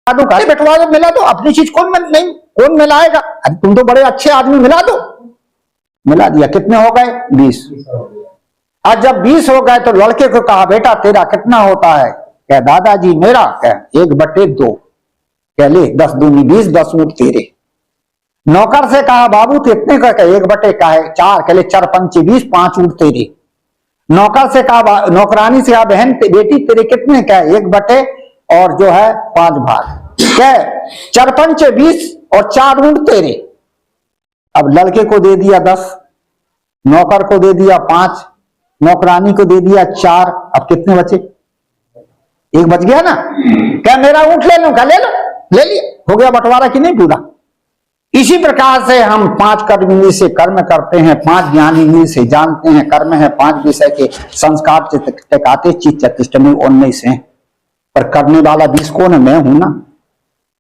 बैठवा दो, मिला दो, अपनी चीज नहीं कौन मिलाएगा? तुम तो बड़े अच्छे आदमी, मिला दो। मिला दिया। कितने हो गए? 20। आज जब 20 हो गए तो लड़के को कहा, बेटा तेरा कितना होता है? क्या दादाजी मेरा? क्या 1/2। क्या ले 10 दूनी 20, 10 ऊँट तेरे। नौकर से कहा, बाबू कितने का? 1/4 का है। 4। कह ले 4 पंचे 20, 5 ऊँट तेरे। नौकर से कहा, नौकरानी से कहा, बहन बेटी तेरे कितने का है? 1/4 और जो है 5 भाग। क्या 4 पंचे 20 और 4 ऊँट तेरे। अब लड़के को दे दिया 10, नौकर को दे दिया 5, नौकरानी को दे दिया 4। अब कितने बचे? 1 बच गया ना। क्या मेरा ऊँट ले लूं? क्या ले लो, ले लिया। हो गया बंटवारा कि नहीं पूरा? इसी प्रकार से हम 5 कर्म से कर्म करते हैं, 5 ज्ञान इंद्रिय से जानते हैं। कर्म है 5 विषय के संस्कार टिकाते चित्त चतुष्ट में 19 हैं, पर करने वाला 20 कौन है? मैं हूं ना।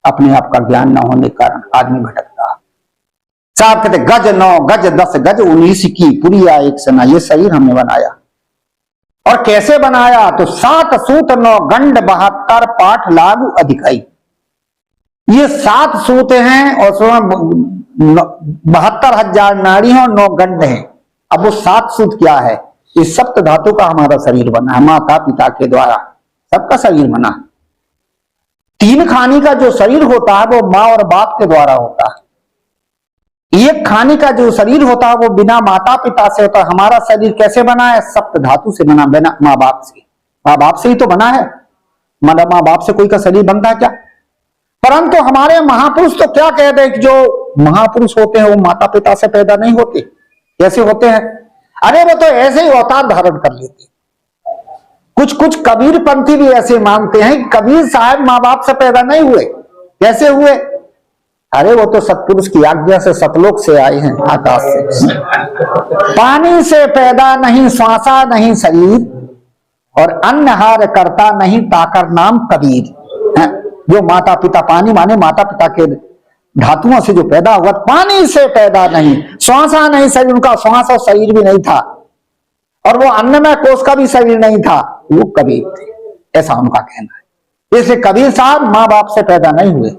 अपने आप का ज्ञान न होने के कारण आदमी भटकता है। साहब कहते गज 9 गज 10 गज 19 की पुरिया एक सना। ये शरीर हमने बनाया। और कैसे बनाया? तो 7 सूत 9 गंड 72 पाठ लागू अधिकाई। ये 7 सूत हैं और 72,000 नाड़ियां और 9 गंड हैं। अब वो 7 सूत क्या है? इस सप्त धातु का हमारा शरीर बना है, माता पिता के द्वारा सबका शरीर बना है। 3 खाने का जो शरीर होता है वो माँ और बाप के द्वारा होता है। 1 खाने का जो शरीर होता है वो बिना माता पिता से होता है। हमारा शरीर कैसे बना है? सप्त धातु से बना, बिना माँ बाप से। माँ बाप से ही तो बना है। मतलब माँ बाप से कोई का शरीर बनता है क्या? परंतु हमारे महापुरुष तो क्या कहते हैं कि जो महापुरुष होते हैं वो माता पिता से पैदा नहीं होते। कैसे होते हैं? अरे वो तो ऐसे ही अवतार धारण कर लेते। कुछ कबीर पंथी भी ऐसे मानते हैं कि कबीर साहब माँ बाप से पैदा नहीं हुए। कैसे हुए? अरे वो तो सतपुरुष की आज्ञा से सतलोक से आए हैं, आकाश से। पानी से पैदा नहीं श्वासा नहीं शरीर, और अन्नहार करता नहीं ताकर नाम कबीर। जो माता पिता, पानी माने माता पिता के धातुओं से जो पैदा हुआ, पानी से पैदा नहीं, श्वासा नहीं शरीर। उनका श्वास और शरीर भी नहीं था, और वो अन्नमय कोश का भी शरीर नहीं था। वो कबीर थे, ऐसा उनका कहना है। इसलिए कबीर साहब माँ बाप से पैदा नहीं हुए।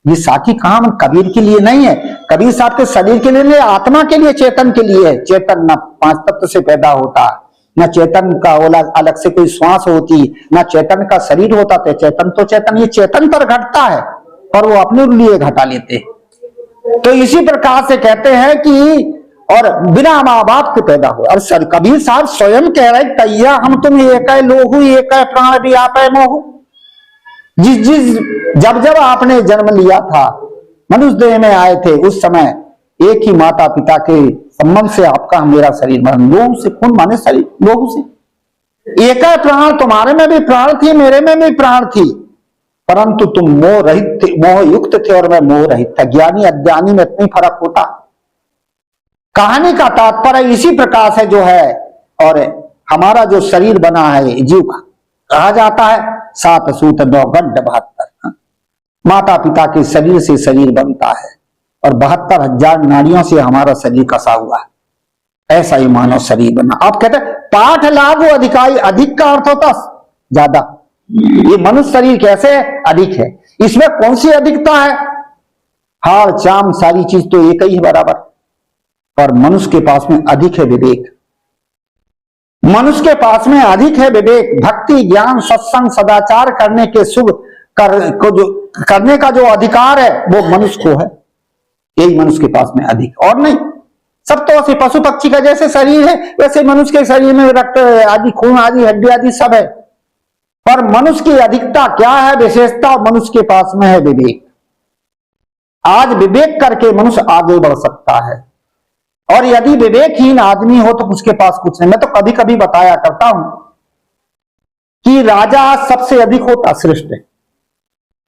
ये साखी काम कबीर के लिए नहीं है, कबीर साहब के शरीर के लिए, आत्मा के लिए, चेतन के लिए है। चेतन न 5 तत्व से पैदा होता, न चेतन का अलग से कोई श्वास होती, न चेतन का शरीर होता। तो चेतन तो चेतन, ये चेतन पर घटता है और वो अपने लिए घटा लेते। तो इसी प्रकार से कहते हैं कि और बिना माँ बाप के पैदा हुआ। और सर कबीर साहब स्वयं कह रहे तैया हम तुम एक है लोहू एक है प्राण भी आप है मोहू। जब आपने जन्म लिया था, मनुष्य देह में आए थे, उस समय एक ही माता पिता के संबंध से आपका मेरा शरीर बना। लोहू से खून माने शरीर, लोहू से। एक है प्राण, तुम्हारे में भी प्राण थी, मेरे में भी प्राण थी, परंतु तुम मोह रहित थे, मोह युक्त थे और मैं मोह रहित था। ज्ञानी अज्ञानी में इतनी फर्क होता। कहानी का तात्पर्य इसी प्रकार से जो है। और हमारा जो शरीर बना है जीव का, कहा जाता है 7 सूत 9 गंड 72। माता पिता के शरीर से शरीर बनता है और 72,000 नाड़ियों से हमारा शरीर कसा हुआ है। ऐसा ही मानव शरीर बना। आप कहते हैं पाठ लागू अधिकारी, अधिक का अर्थ होता ज्यादा। ये मनुष्य शरीर कैसे अधिक है? इसमें कौन सी अधिकता है? हार चाम सारी चीज तो एक ही है बराबर, पर मनुष्य के पास में अधिक है विवेक। मनुष्य के पास में अधिक है विवेक। भक्ति ज्ञान सत्संग सदाचार करने के शुभ करने का जो अधिकार है वो मनुष्य को है। यही मनुष्य के पास में अधिक, और नहीं। सब तो ऐसे पशु पक्षी का जैसे शरीर है वैसे मनुष्य के शरीर में रक्त आदि, खून आदि, हड्डी आदि सब है। पर मनुष्य की अधिकता क्या है? विशेषता मनुष्य के पास में है विवेक। आज विवेक करके मनुष्य आगे बढ़ सकता है। और यदि विवेकहीन आदमी हो तो उसके पास कुछ नहीं। मैं तो कभी कभी बताया करता हूं कि राजा सबसे अधिक होता श्रेष्ठ।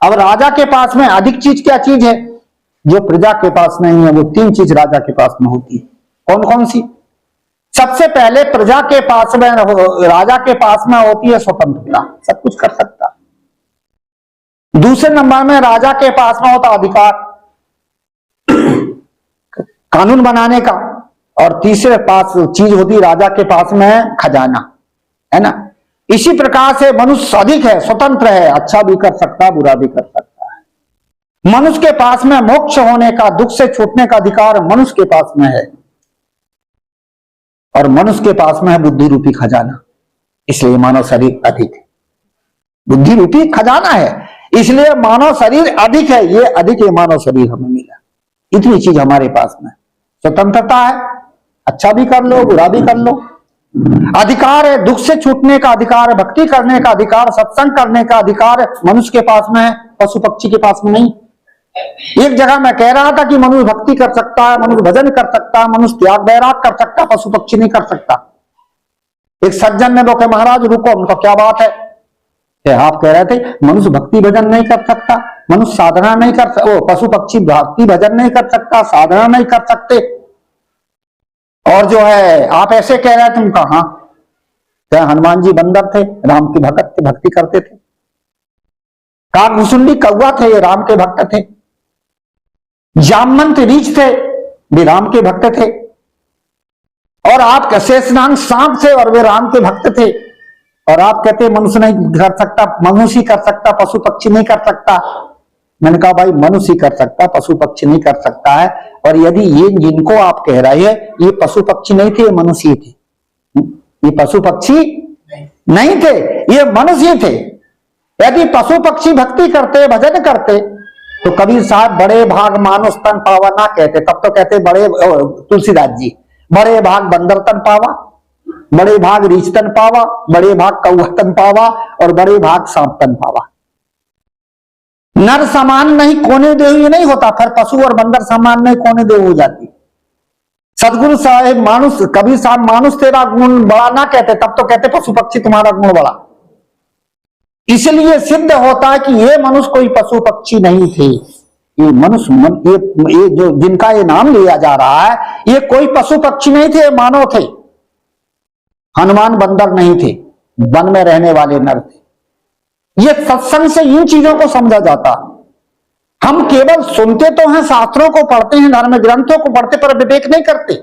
अब राजा के पास में अधिक चीज क्या चीज है जो प्रजा के पास नहीं है? वो 3 चीज राजा के पास में होती है। कौन कौन सी? सबसे पहले प्रजा के पास में, राजा के पास में होती है स्वतंत्रता, सब कुछ कर सकता। दूसरे नंबर में राजा के पास में होता अधिकार, कानून बनाने का। और तीसरे पास चीज होती राजा के पास में खजाना, है ना। इसी प्रकार से मनुष्य अधिक है, स्वतंत्र है, अच्छा भी कर सकता, बुरा भी कर सकता है। मनुष्य के पास में मोक्ष होने का, दुख से छूटने का अधिकार मनुष्य के पास में है, और मनुष्य के पास में है बुद्धि रूपी खजाना, इसलिए मानव शरीर अधिक है। बुद्धि रूपी खजाना है इसलिए मानव शरीर अधिक है, ये अधिक है मानव शरीर हमें मिला, इतनी चीज हमारे पास में। स्वतंत्रता है, अच्छा भी कर लो बुरा भी कर लो, अधिकार है, दुख से छूटने का अधिकार है, भक्ति करने का अधिकार, सत्संग करने का अधिकार मनुष्य के पास में है, पशु पक्षी के पास में नहीं। एक जगह मैं कह रहा था कि मनुष्य भक्ति कर सकता है, मनुष्य भजन कर सकता है, मनुष्य त्याग बैराग कर सकता है, पशु पक्षी नहीं कर सकता। एक सज्जन ने बोले महाराज रुको, उनका क्या बात है? आप कह रहे थे मनुष्य भक्ति भजन नहीं कर सकता, मनुष्य साधना नहीं कर सकता, पशु पक्षी भक्ति भजन नहीं कर सकता, साधना नहीं कर सकते, और जो है आप ऐसे कह रहे थे। उनका हाँ, क्या हनुमान जी बंदर थे, राम की भक्ति करते थे। काकभुसुंडी कौवा थे, ये राम के भक्त थे। जामवंत रीछ थे, वे राम के भक्त थे। और आप शेषनाग सांप थे और वे राम के भक्त थे। और आप कहते मनुष्य नहीं कर सकता, मनुष्य कर सकता, पशु पक्षी नहीं कर सकता। मैंने कहा भाई मनुष्य कर सकता, पशु पक्षी नहीं कर सकता है। और यदि ये जिनको आप कह रहे हैं ये पशु पक्षी नहीं थे, ये मनुष्य थे। ये पशु पक्षी नहीं थे, ये मनुष्य थे। यदि पशु पक्षी भक्ति करते, भजन करते, तो कबीर साहब बड़े भाग मानुष तन पावा ना कहते, तब तो कहते बड़े, तुलसीदास जी बड़े भाग बंदर तन पावा, बड़े भाग रीछ तन पावा, बड़े भाग कौवा तन पावा, और बड़े भाग सांप तन पावा। नर समान नहीं कोने देव ये नहीं होता, फिर पशु और बंदर समान नहीं कोने देव हो जाती। सदगुरु साहेब मानुष, कबीर साहब मानुष तेरा गुण बड़ा ना कहते, तब तो कहते पशु पक्षी तुम्हारा गुण बड़ा। इसलिए सिद्ध होता है कि ये मनुष्य कोई पशु पक्षी नहीं थे, ये मनुष्य ये जो जिनका ये नाम लिया जा रहा है ये कोई पशु पक्षी नहीं थे, मानव थे। हनुमान बंदर नहीं थे, वन में रहने वाले नर थे। ये सत्संग से इन चीजों को समझा जाता। हम केवल सुनते तो हैं, शास्त्रों को पढ़ते हैं, धर्म ग्रंथों को पढ़ते, पर विवेक नहीं करते।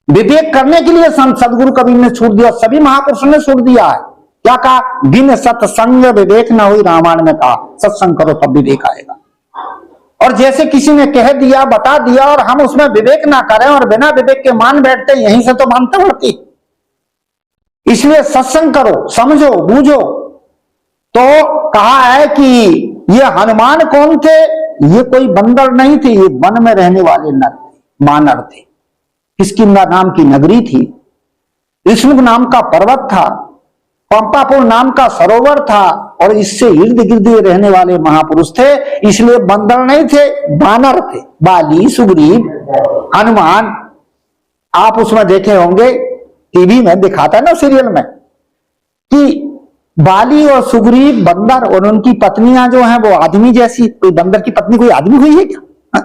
विवेक करने के लिए संत सदगुरु कबीर ने छूट दिया, सभी महापुरुषों ने छूट दिया है। क्या कहा? बिन सत्संग विवेक न हुई, रामायण में कहा। सत्संग करो तब विवेक आएगा। और जैसे किसी ने कह दिया, बता दिया, और हम उसमें विवेक ना करें और बिना विवेक के मान बैठते, यहीं से तो मानते बढ़ती। इसलिए सत्संग करो, समझो, बूझो। तो कहा है कि ये हनुमान कौन थे? ये कोई बंदर नहीं थे, ये वन में रहने वाले नर थे, मानर थे। किसकी नाम की नगरी थी, ऋषमुख नाम का पर्वत था, पंपापुर नाम का सरोवर था, और इससे इर्द गिर्द रहने वाले महापुरुष थे। इसलिए बंदर नहीं थे, बानर थे। बाली, सुग्रीव, हनुमान। आप उसमें देखे होंगे, टीवी में दिखाता है ना, सीरियल में, कि बाली और सुग्रीव बंदर और उनकी पत्नियां जो हैं वो आदमी जैसी। कोई बंदर की पत्नी कोई आदमी हुई है क्या?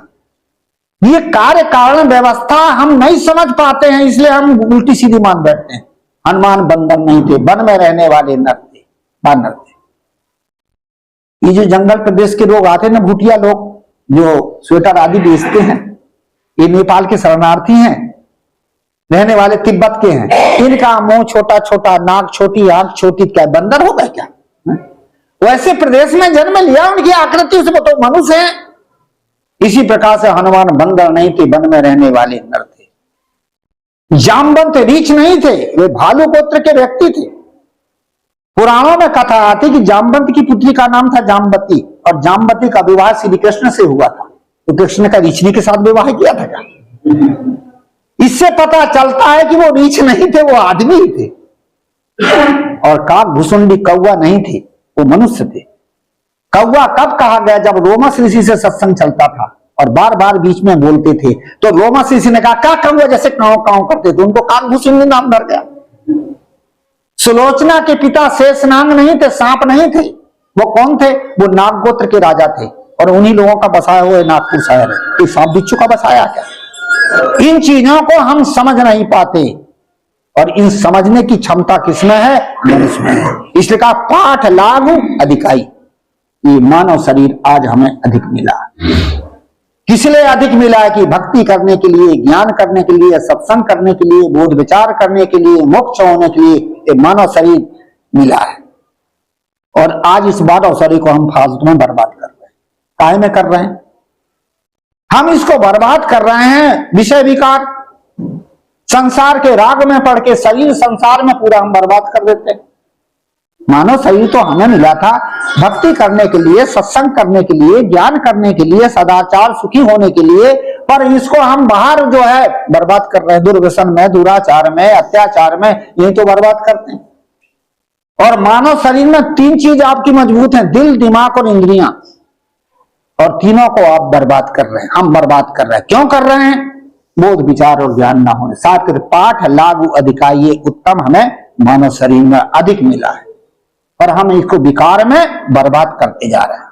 ये कार्य कारण व्यवस्था हम नहीं समझ पाते हैं, इसलिए हम उल्टी सीधी मान बैठते हैं। हनुमान बंदर नहीं थे, वन में रहने वाले नर थे, बानर थे। ये जो जंगल प्रदेश के लोग आते हैं ना, भूटिया लोग जो स्वेटर आदि बेचते हैं, ये नेपाल के शरणार्थी हैं, रहने वाले तिब्बत के हैं। इनका मुंह छोटा छोटा, नाक छोटी, आंख छोटी, क्या बंदर होगा क्या? वैसे प्रदेश में जन्म लिया, उनकी आकृति से तो मनुष्य है। इसी प्रकार से हनुमान बंदर नहीं थे, वन में रहने वाले नर थे। जामवंत रीछ नहीं थे, वे भालू गोत्र के व्यक्ति थे। पुराणों में कथा आती कि जामवंत की पुत्री का नाम था जामवती, और जामवती का विवाह श्री कृष्ण से हुआ था। तो कृष्ण का रीछनी के साथ विवाह किया था क्या? इससे पता चलता है कि वो रीछ नहीं थे, वो आदमी ही थे। और काकभुसुंडी कौवा नहीं थे, वो मनुष्य थे। कौवा कब कहा गया? जब रोमस ऋषि से सत्संग चलता था और बार बार बीच में बोलते थे, तो रोमस ऋषि ने कहा का कौवा जैसे काव काव करते थे, उनको काकभुसुंडी नाम डर गया। सुलोचना के पिता शेषनाग नहीं थे, सांप नहीं थे। वो कौन थे? वो नाग गोत्र के राजा थे, और उन्हीं लोगों का बसाया हुआ नागपुर शहर है। कोई सांप बिच्छू का बसाया क्या? इन चीजों को हम समझ नहीं पाते, और इन समझने की क्षमता किसमें है? मनुष्य में है। इसलिए कहा पाठ लागू अधिकाई। ये मानव शरीर आज हमें अधिक मिला। किसलिए अधिक मिला है? कि भक्ति करने के लिए, ज्ञान करने के लिए, सत्संग करने के लिए, बोध विचार करने के लिए, मोक्ष होने के लिए ये मानव शरीर मिला है। और आज इस मानव शरीर को हम फालतू में बर्बाद कर रहे हैं। काहे में कर रहे हैं? हम इसको बर्बाद कर रहे हैं विषय विकार, संसार के राग में पड़ के शरीर संसार में पूरा हम बर्बाद कर देते हैं। मानव शरीर तो हमें मिला था भक्ति करने के लिए, सत्संग करने के लिए, ज्ञान करने के लिए, सदाचार सुखी होने के लिए, पर इसको हम बाहर जो है बर्बाद कर रहे हैं, दुर्व्यसन में, दुराचार में, अत्याचार में, यही तो बर्बाद करते हैं। और मानव शरीर में 3 चीज आपकी मजबूत है, दिल, दिमाग और इंद्रियां, और तीनों को आप बर्बाद कर रहे हैं, हम बर्बाद कर रहे हैं। क्यों कर रहे हैं? बोध विचार और ज्ञान ना होने। साथ में पाठ लागू अधिकाई, ये उत्तम हमें मानव शरीर में अधिक मिला है, और हम इसको विकार में बर्बाद करते जा रहे हैं।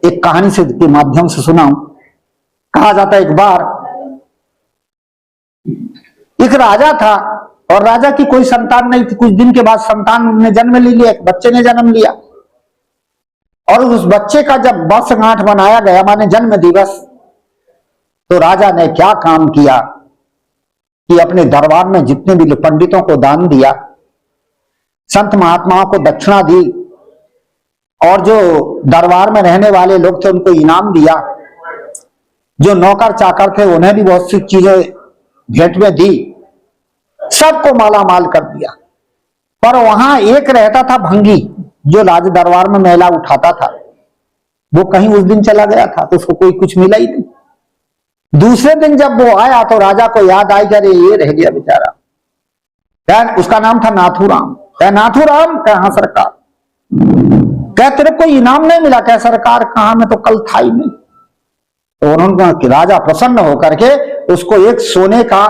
एक कहानी से के माध्यम से सुनाऊं। कहा जाता है एक बार एक राजा था, और राजा की कोई संतान नहीं थी। कुछ दिन के बाद संतान ने जन्म ले लिया, एक बच्चे ने जन्म लिया, और उस बच्चे का जब वर्षगांठ मनाया गया, माने जन्म दिवस, तो राजा ने क्या काम किया कि अपने दरबार में जितने भी पंडितों को दान दिया, संत महात्माओं को दक्षिणा दी, और जो दरबार में रहने वाले लोग थे उनको इनाम दिया, जो नौकर चाकर थे उन्हें भी बहुत सी चीजें भेंट में दी, सबको माला माल कर दिया। पर वहां एक रहता था भंगी, जो राज दरबार में मेला उठाता था, वो कहीं उस दिन चला गया था, तो उसको कोई कुछ मिला ही नहीं। दूसरे दिन जब वो आया तो राजा को याद आई कि अरे ये रह गया बेचारा, क्या उसका नाम था नाथूराम। क्या नाथूराम? क्या हाँ सरकार। क्या तेरे को इनाम नहीं मिला? क्या सरकार कहा, मैं तो कल था ही नहीं। तो उन्होंने कहा कि राजा प्रसन्न होकर के उसको एक सोने का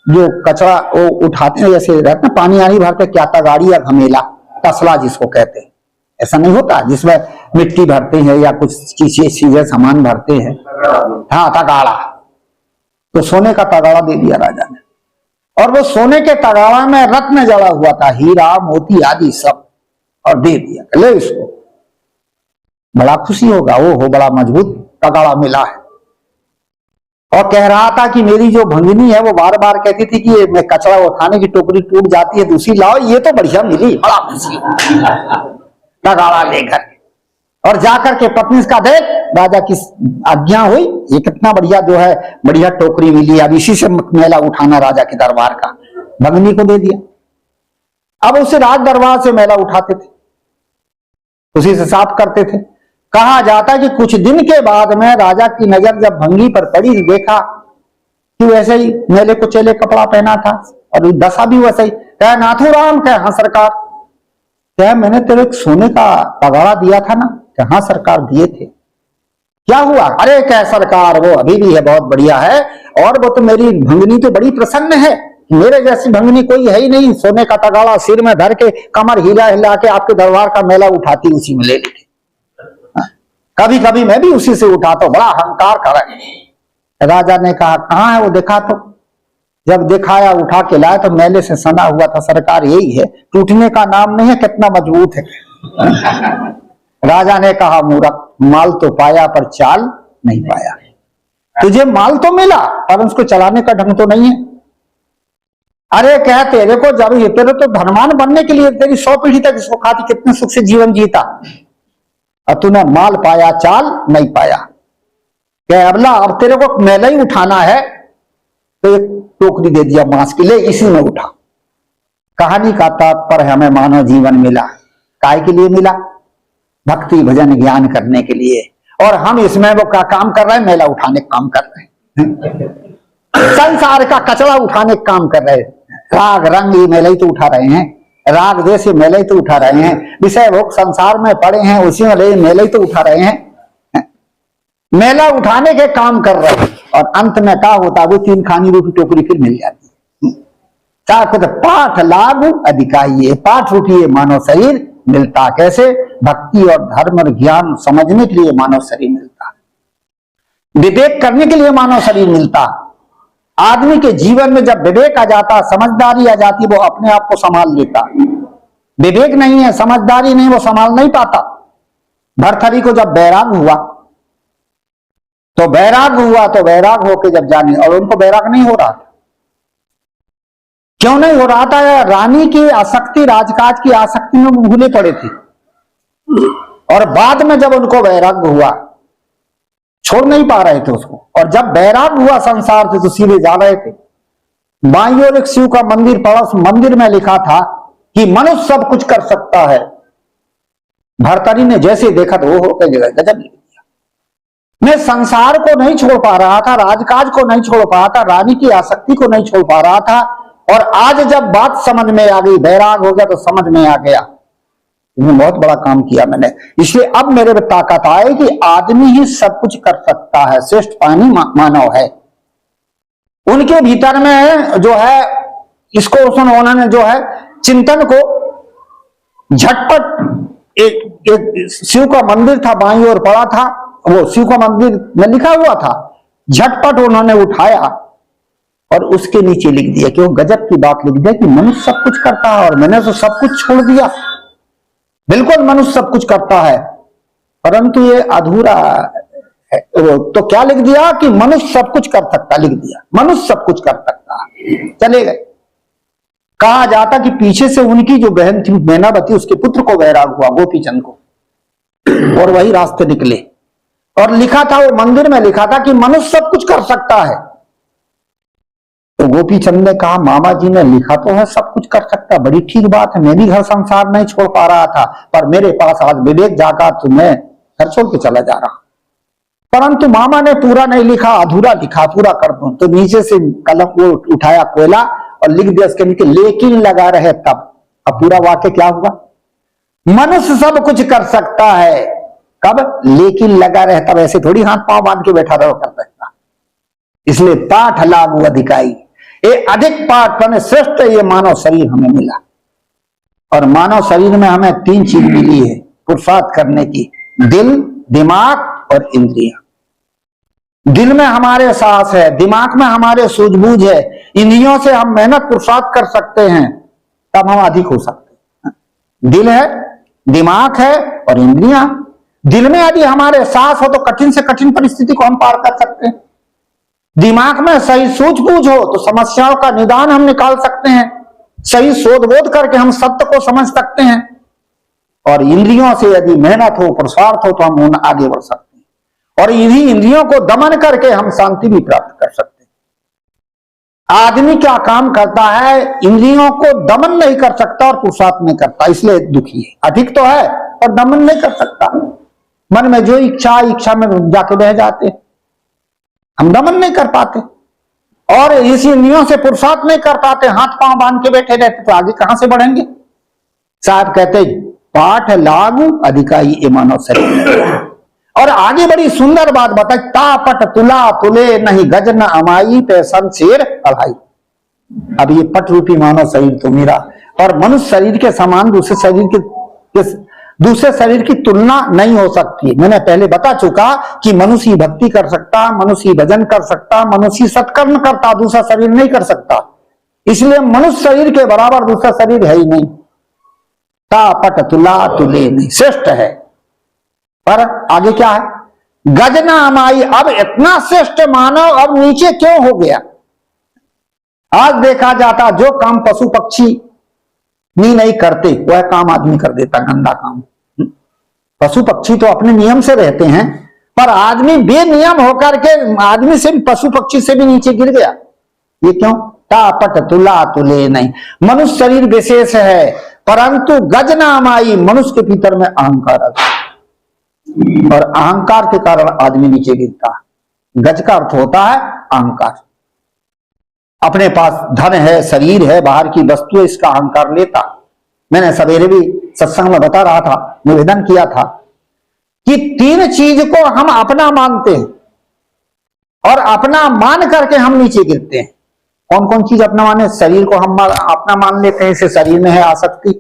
जो कचरा वो उठाते हैं, जैसे रहते हैं पानी आनी भरते, क्या तगाड़ी या घमेला, तसला जिसको कहते हैं, ऐसा नहीं होता जिसमें मिट्टी भरते हैं या कुछ चीजें सामान भरते हैं, हाँ तगाड़ा, तो सोने का तगाड़ा दे दिया राजा ने। और वो सोने के तगाड़ा में रत्न जड़ा हुआ था, हीरा मोती आदि सब, और दे दिया, ले इसको, बड़ा खुशी होगा, वो हो बड़ा मजबूत तगाड़ा मिला है। और कह रहा था कि मेरी जो भंगिनी है वो बार बार कहती थी कि मैं कचरा उठाने की टोकरी टूट जाती है, दूसरी लाओ, ये तो बढ़िया मिली, बड़ा खुशी तगाड़ा लेकर। और जाकर के पत्नी का देख, राजा की आज्ञा हुई, ये कितना बढ़िया जो है बढ़िया टोकरी मिली, अब इसी से मेला उठाना राजा के दरबार का। भंगिनी को दे दिया। अब उसे राज दरबार से मेला उठाते थे, उसी से साफ करते थे। कहा जाता है कि कुछ दिन के बाद में राजा की नजर जब भंगी पर पड़ी, देखा कि वैसे ही मेले को चेले कपड़ा पहना था, और दशा भी वैसे ही। क्या नाथूराम? क्या हाँ सरकार। क्या मैंने तेरे सोने का तगाड़ा दिया था ना? क्या हाँ सरकार दिए थे। क्या हुआ? अरे क्या सरकार, वो अभी भी है, बहुत बढ़िया है, और वो तो मेरी भंगिनी तो बड़ी प्रसन्न है, मेरे जैसी भंगिनी कोई है ही नहीं, सोने का तगाड़ा सिर में धर के कमर हिला हिला के आपके दरबार का मेला उठाती, उसी में ले लेती। कभी कभी मैं भी उसी से उठाता हूं, बड़ा अहंकार कर। राजा ने कहा कहां है वो, देखा तो। जब दिखाया, उठा के लाया तो मेले से सना हुआ था। सरकार यही है, टूटने का नाम नहीं है, कितना मजबूत है। राजा ने कहा मूर्ख, माल तो पाया पर चाल नहीं पाया। तुझे माल तो मिला पर उसको चलाने का ढंग तो नहीं है। अरे क्या तेरे को जब ये तेरे तो धनवान बनने के लिए तेरी 100 पीढ़ी तक इसको खाती, कितने सुख से जीवन जीता, और तूने माल पाया चाल नहीं पाया। क्या अबला, अब तेरे को मेला ही उठाना है, तो एक टोकरी दे दिया मांस की, ले इसी में उठा। कहानी का तात्पर्य हमें मानव जीवन मिला, काय के लिए मिला? भक्ति भजन ज्ञान करने के लिए। और हम इसमें वो क्या काम कर रहे हैं? मेला उठाने का काम कर रहे हैं, संसार का कचरा उठाने का काम कर रहे हैं। राग रंग ये मेला ही तो उठा रहे हैं, राग जैसे मेले ही तो उठा रहे हैं, विषय भोग संसार में पड़े हैं, उसी में मेले ही तो उठा रहे हैं, मेला उठाने के काम कर रहे हैं। और अंत में क्या होता है? वो 3 खानी रूपी टोकरी फिर मिल जाती है। चाहे पाठ लाभ अधिकाई, पाठ रूपी मानव शरीर मिलता। कैसे? भक्ति और धर्म और ज्ञान समझने के लिए मानव शरीर मिलता, विवेक करने के लिए मानव शरीर मिलता। आदमी के जीवन में जब विवेक आ जाता, समझदारी आ जाती, वो अपने आप को संभाल लेता। विवेक नहीं है, समझदारी नहीं, वो संभाल नहीं पाता। भरथरी को जब बैराग हुआ तो बैराग होके जब जाने, और उनको बैराग नहीं हो रहा था। क्यों नहीं हो रहा था? रानी की आसक्ति, राजकाज की आसक्ति में भूले पड़े थे। और बाद में जब उनको वैराग्य हुआ छोड़ नहीं पा रहे थे उसको। और जब बैराग हुआ संसार से तो सीधे जा रहे थे। बाईं ओर एक शिव का मंदिर पड़ा, उस मंदिर में लिखा था कि मनुष्य सब कुछ कर सकता है। भर्तरी ने जैसे देखा तो वो होकर गजब लिख दिया। मैं संसार को नहीं छोड़ पा रहा था, राजकाज को नहीं छोड़ पा रहा था, रानी की आसक्ति को नहीं छोड़ पा रहा था, और आज जब बात समझ में आ गई, बैराग हो गया तो समझ में आ गया बहुत बड़ा काम किया मैंने। इसलिए अब मेरे में ताकत आए कि आदमी ही सब कुछ कर सकता है, श्रेष्ठ प्राणी मानव है। उनके भीतर में जो है इसको उन्होंने जो है चिंतन को झटपट एक शिव का मंदिर था, बाईं ओर पड़ा था, वो शिव का मंदिर में लिखा हुआ था, झटपट उन्होंने उठाया और उसके नीचे लिख दिया कि वो गजब की बात लिख दिया कि मनुष्य सब कुछ करता है। और मैंने तो सब कुछ छोड़ दिया। बिल्कुल मनुष्य सब कुछ करता है, परंतु ये अधूरा है। तो क्या लिख दिया कि मनुष्य सब कुछ कर सकता, लिख दिया मनुष्य सब कुछ कर सकता है। चले गए। कहा जाता कि पीछे से उनकी जो बहन थी मैनावती, उसके पुत्र को वैराग हुआ, गोपीचंद को, और वही रास्ते निकले। और लिखा था, वो मंदिर में लिखा था कि मनुष्य सब कुछ कर सकता है। तो गोपीचंद ने कहा, मामा जी ने लिखा तो है सब कुछ कर सकता, बड़ी ठीक बात है, मैं भी घर संसार नहीं छोड़ पा रहा था, पर मेरे पास आज विवेक जागा तो मैं घर छोड़ के चला जा रहा। परंतु मामा ने पूरा नहीं लिखा, अधूरा लिखा, पूरा कर दो। तो नीचे से कलम वो उठाया कोयला और लिख दिया उसके नीचे, लेकिन लगा रहे तब। अब पूरा वाक्य क्या हुआ? मनुष्य सब कुछ कर सकता है, कब? लेकिन लगा रहे तब। ऐसे थोड़ी हाथ पांव बांध के बैठा रहो कर सकता। इसलिए पाठ लागू अधिकाई, ये अधिक पाठ बने श्रेष्ठ ये मानव शरीर हमें मिला। और मानव शरीर में हमें 3 चीज मिली है पुरुषार्थ करने की, दिल, दिमाग और इंद्रियां। दिल में हमारे साहस है, दिमाग में हमारे सूझबूझ है, इंद्रियों से हम मेहनत पुरुषार्थ कर सकते हैं, तब हम अधिक हो सकते हैं। दिल है, दिमाग है और इंद्रियां। दिल में यदि हमारे साहस हो तो कठिन से कठिन परिस्थिति को हम पार कर सकते हैं। दिमाग में सही सूझबूझ हो तो समस्याओं का निदान हम निकाल सकते हैं, सही शोध बोध करके हम सत्य को समझ सकते हैं। और इंद्रियों से यदि मेहनत हो, पुरुषार्थ हो, तो हम उन आगे बढ़ सकते हैं। और इन्हीं इंद्रियों को दमन करके हम शांति भी प्राप्त कर सकते हैं। आदमी क्या काम करता है? इंद्रियों को दमन नहीं कर सकता और पुरुषार्थ नहीं करता, इसलिए दुखी है। अधिक तो है पर दमन नहीं कर सकता। मन में जो इच्छा में जाके बह जाते, हम दमन नहीं कर पाते। और इसी इंद्रियों से पुरुषार्थ नहीं कर पाते, हाथ पांव बांध के बैठे रहते, तो आगे कहां से बढ़ेंगे? साहब कहते पाठ लागू अधिकाई ये मानव शरीर। और आगे बड़ी सुंदर बात बताई, तापट तुला तुले नहीं गज न अमाई पे शमशेर अढ़ाई। अब ये पट रूपी मानव शरीर तो मेरा, और मनुष्य शरीर के समान दूसरे शरीर की तुलना नहीं हो सकती। मैंने पहले बता चुका कि मनुष्य भक्ति कर सकता, मनुष्य भजन कर सकता, मनुष्य सत्कर्म करता, दूसरा शरीर नहीं कर सकता। इसलिए मनुष्य शरीर के बराबर दूसरा शरीर है ही नहीं। तापट तुला तुले नहीं, श्रेष्ठ है। पर आगे क्या है? गजना अमाई। अब इतना श्रेष्ठ मानव अब नीचे क्यों हो गया? आज देखा जाता जो काम पशु पक्षी नहीं करते वह काम आदमी कर देता, गंदा काम। पशु पक्षी तो अपने नियम से रहते हैं, पर आदमी बेनियम होकर के आदमी से भी, पशु पक्षी से भी नीचे गिर गया। ये क्यों? तापट तुला तुले नहीं। मनुष्य शरीर विशेष है, परंतु गजनामाई, मनुष्य के भीतर में अहंकार आता है और अहंकार के कारण आदमी नीचे गिरता है। गज का अर्थ होता है अहंकार। अपने पास धन है, शरीर है, बाहर की वस्तु है, इसका अहंकार लेता। मैंने सवेरे भी सत्संग में बता रहा था, निवेदन किया था कि 3 चीज को हम अपना मानते हैं और अपना मान करके हम नीचे गिरते हैं। कौन कौन चीज अपना माने? शरीर को हम अपना मान लेते हैं, इससे शरीर में है आसक्ति।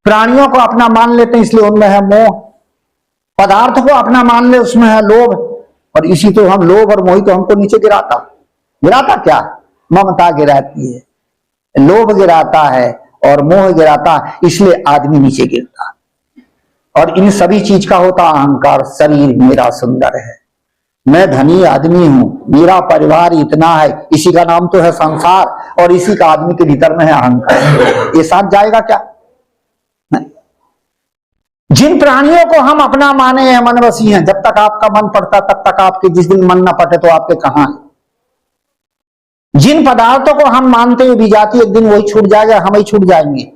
प्राणियों को अपना मान लेते हैं, इसलिए उनमें है मोह। पदार्थ को अपना मान ले, उसमें है लोभ। और इसी तो हम लोभ और मोह तो हमको नीचे गिराता क्या? ममता गिराती है, लोभ गिराता है और मोह गिराता है, इसलिए आदमी नीचे गिरता। और इन सभी चीज का होता अहंकार। शरीर मेरा सुंदर है, मैं धनी आदमी हूं, मेरा परिवार इतना है, इसी का नाम तो है संसार, और इसी का आदमी के भीतर में है अहंकार। ये साथ जाएगा क्या? नहीं। जिन प्राणियों को हम अपना माने हैं मनवसी हैं, जब तक आपका मन पड़ता तब तक आपके, जिस दिन मन ना पटे तो आपके कहां है। जिन पदार्थों को हम मानते हुए भी जाती, एक दिन वही छूट जाएगा, हम ही छूट जाएंगे।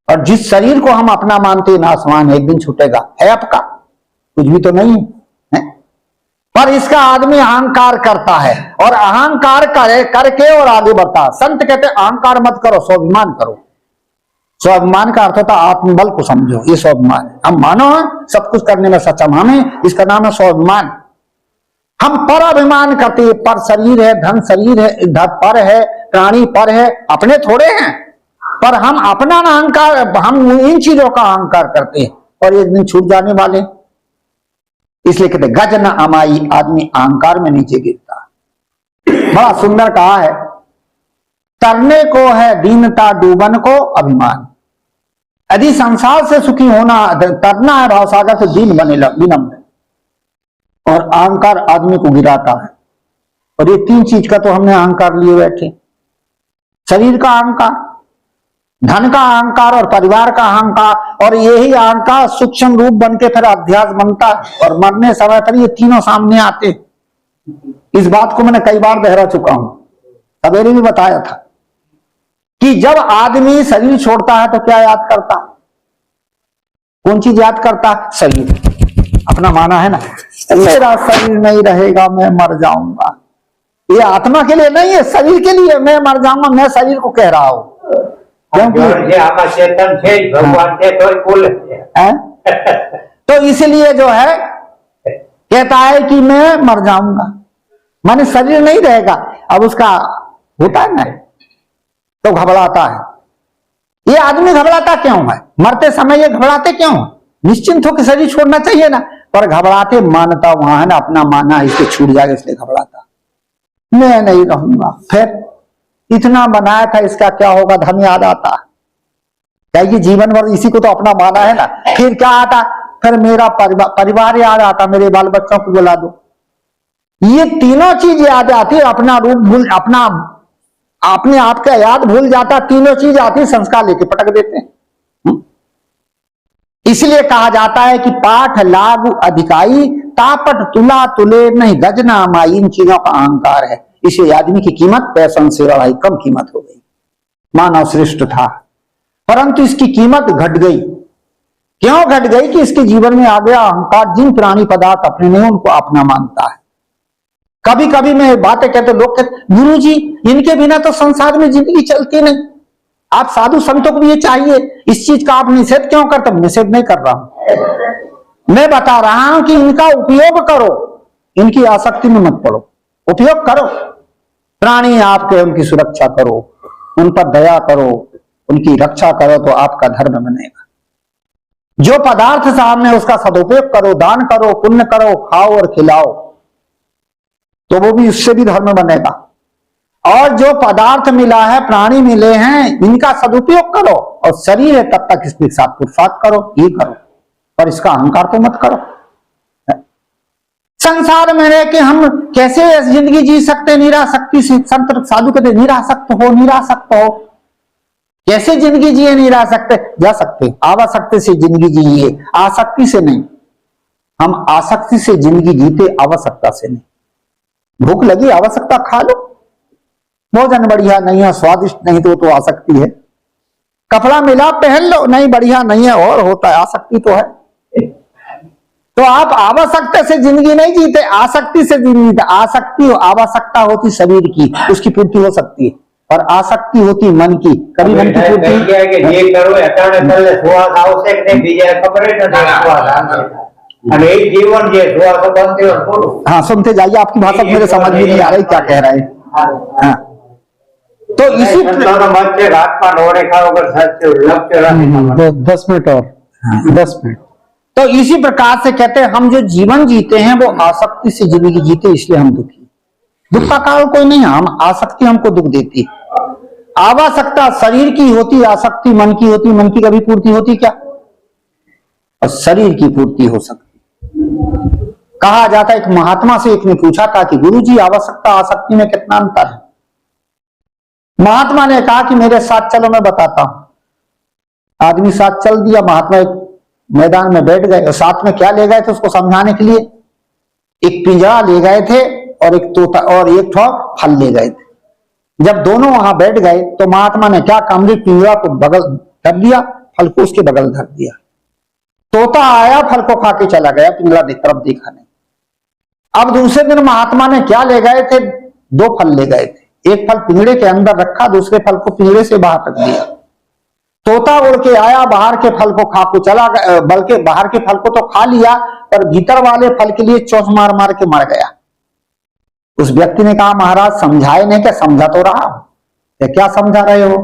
और जिस शरीर को हम अपना मानते हैं नासवान है, एक दिन छूटेगा। है आपका कुछ भी तो नहीं है, पर इसका आदमी अहंकार करता है और अहंकार करके और आगे बढ़ता है। संत कहते अहंकार मत करो, स्वाभिमान करो। स्वाभिमान का अर्थ होता आत्मबल को समझो, ये स्वाभिमान है। हम मानो सब कुछ करने में सक्षम हमें, इसका नाम है स्वाभिमान। हम पर अभिमान करते हैं, पर शरीर है, धन शरीर है, पर है, प्राणी पर है, अपने थोड़े हैं। पर हम अपना अहंकार, हम इन चीजों का अहंकार करते हैं और एक दिन छूट जाने वाले। इसलिए कहते गज न अमाई, आदमी अहंकार में नीचे गिरता। बड़ा सुंदर कहा है, तरने को है दीनता, डूबन को अभिमान। यदि संसार से सुखी होना, तरना है भावसागर से, दीन बने विनम्र, और अहंकार आदमी को गिराता है। और ये तीन चीज का तो हमने अहंकार लिए बैठे, शरीर का अहंकार, धन का अहंकार और परिवार का अहंकार। और यही अहंकार सूक्ष्म रूप बन के फिर अध्यास बनता है और मरने समय पर ये तीनों सामने आते। इस बात को मैंने कई बार दोहरा चुका हूं, सवेरे भी बताया था कि जब आदमी शरीर छोड़ता है तो क्या याद करता, कौन चीज याद करता? शरीर। अपना माना है ना, मेरा शरीर नहीं रहेगा, मैं मर जाऊंगा। ये आत्मा के लिए नहीं है, शरीर के लिए, मैं मर जाऊंगा, मैं शरीर को कह रहा हूं। चेतन थे भगवान थे तो इसलिए जो है कहता है कि मैं मर जाऊंगा, माने शरीर नहीं रहेगा। अब उसका होता है ना तो घबराता है। ये आदमी घबराता क्यों है? मरते समय ये घबराते क्यों है? निश्चिंत होकर शरीर छोड़ना चाहिए ना, पर घबराते मानता वहां है ना, अपना माना इसके छूट जाएगा इसलिए घबराता। मैं नहीं रहूंगा, फिर इतना बनाया था, इसका क्या होगा? धन याद आता, क्या ये जीवन भर इसी को तो अपना माना है ना। फिर क्या आता? फिर मेरा परिवार याद आता, मेरे बाल बच्चों को बुला दो। ये तीनों चीज याद आती, अपना रूप भूल, अपने आप का याद भूल जाता, तीनों चीज आती, संस्कार लेके पटक देते हैं। इसलिए कहा जाता है कि पाठ लागू अधिकाई, तापट तुला तुले नहीं, गजना माई। इन चीजों का अहंकार है, इसलिए आदमी की कीमत पैसों से बढ़ाई, कम कीमत हो गई। मानव श्रेष्ठ था, परंतु इसकी कीमत घट गई। क्यों घट गई? कि इसके जीवन में आ गया अहंकार। जिन प्राणी पदार्थ अपने नहीं उनको अपना मानता है। कभी कभी मैं बातें कहते, लोग कहते गुरु जी इनके बिना तो संसार में जिंदगी चलती नहीं, आप साधु संतों को भी ये चाहिए, इस चीज का आप निषेध क्यों करते? निषेध नहीं कर रहा हूं, मैं बता रहा हूं कि इनका उपयोग करो, इनकी आसक्ति में मत पड़ो, उपयोग करो। प्राणी आपके, उनकी सुरक्षा करो, उन पर दया करो, उनकी रक्षा करो तो आपका धर्म बनेगा। जो पदार्थ सामने उसका सदुपयोग करो, दान करो, पुण्य करो, खाओ और खिलाओ, तो वो भी उससे भी धर्म बनेगा। और जो पदार्थ मिला है, प्राणी मिले हैं, इनका सदुपयोग करो, और शरीर है तब तक इसके साथ पुरुषार्थ करो, ये करो, पर इसका अहंकार तो मत करो। संसार में रह के हम कैसे जिंदगी जी सकते निरासक्ति से? संत साधु कहते निरासक्त हो, निरासक्त हो। कैसे जिंदगी जिए निरासक्त? जा सकते, आवासक्ति से जिंदगी जिए, आसक्ति से नहीं। हम आसक्ति से जिंदगी जीते, आवश्यकता से नहीं। भूख लगी, आवश्यकता खा लो, भोजन बढ़िया नहीं है, स्वादिष्ट नहीं तो आसक्ति है। कपड़ा मिला पहन लो, नहीं बढ़िया नहीं है, और होता है, आसक्ति तो है। तो आप आवश्यकता से जिंदगी नहीं जीते, आसक्ति से जिंदगी जीते। आसक्ति आवश्यकता होती शरीर की, उसकी पूर्ति हो सकती है, और आसक्ति होती मन की। कभी मन की पूर्ति जीवन हाँ, सुनते जाइए, आपकी भाषा मेरे समझ में नहीं आ रही क्या कह रहे हैं। हाँ, तो इसी 10 मिनट और 10 मिनट। तो इसी प्रकार से कहते हैं हम जो जीवन जीते हैं वो आसक्ति से जिंदगी जीते, इसलिए हम दुखी। दुख का कारण कोई नहीं, हम आसक्ति हमको दुख देती। आवश्यकता शरीर की होती, आसक्ति मन की होती। मन की कभी पूर्ति होती क्या? और शरीर की पूर्ति हो सकती। कहा जाता है, एक महात्मा से एक ने पूछा था कि गुरुजी आवश्यकता आसक्ति में कितना अंतर है? महात्मा ने कहा कि मेरे साथ चलो, मैं बताता हूं। आदमी साथ चल दिया। महात्मा मैदान में बैठ गए और साथ में क्या ले गए थे उसको समझाने के लिए? एक पिंजरा ले गए थे और एक तोता और एक ठो फल ले गए थे। जब दोनों वहां बैठ गए तो महात्मा ने क्या काम किया, पिंजरा को बगल धर दिया, फल को उसके बगल धर दिया। तोता आया, फल को खा के चला गया, पिंजरा की तरफ देखा नहीं। अब दूसरे दिन महात्मा ने क्या ले गए थे? 2 फल ले गए थे। एक फल पिंजरे के अंदर रखा, दूसरे फल को पिंजरे से बाहर रख दिया। तोता उड़ के आया, बाहर के फल को खा को चला गया, बल्कि बाहर के फल को तो खा लिया पर भीतर वाले फल के लिए चोंच मार मार के मर गया। उस व्यक्ति ने कहा, महाराज समझाए नहीं क्या? समझा तो रहा हूं। क्या समझा रहे हो?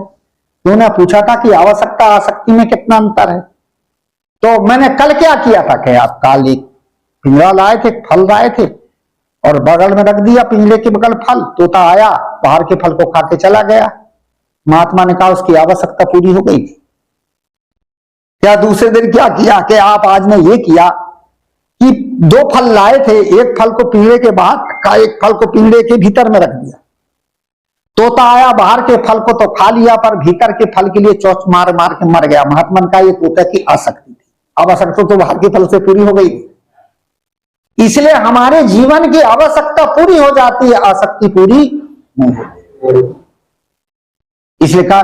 उन्होंने पूछा था कि आवश्यकता आसक्ति में कितना अंतर है। तो मैंने कल क्या किया था कि आप काल एक पिंजरा लाए थे, फल लाए थे और बगल में रख दिया, पिंजरे के बगल फल। तोता आया, बाहर के फल को खा के चला गया। महात्मा ने कहा उसकी आवश्यकता पूरी हो गई थी। क्या दूसरे दिन क्या किया कि आप आज ने ये किया कि 2 फल लाए थे, एक फल को पिंजरे के बाहर रखा, एक फल को पिंजरे के भीतर में रख दिया। तोता आया, बाहर के फल को तो खा लिया पर भीतर के फल के लिए चोंच मार मार के मर गया। महात्मा ने कहा ये तोता की आसक्ति थी, आवश्यकता तो बाहर के फल से पूरी हो गई। इसलिए हमारे जीवन की आवश्यकता पूरी हो जाती है, आसक्ति पूरी नहीं होती। इसलिए कहा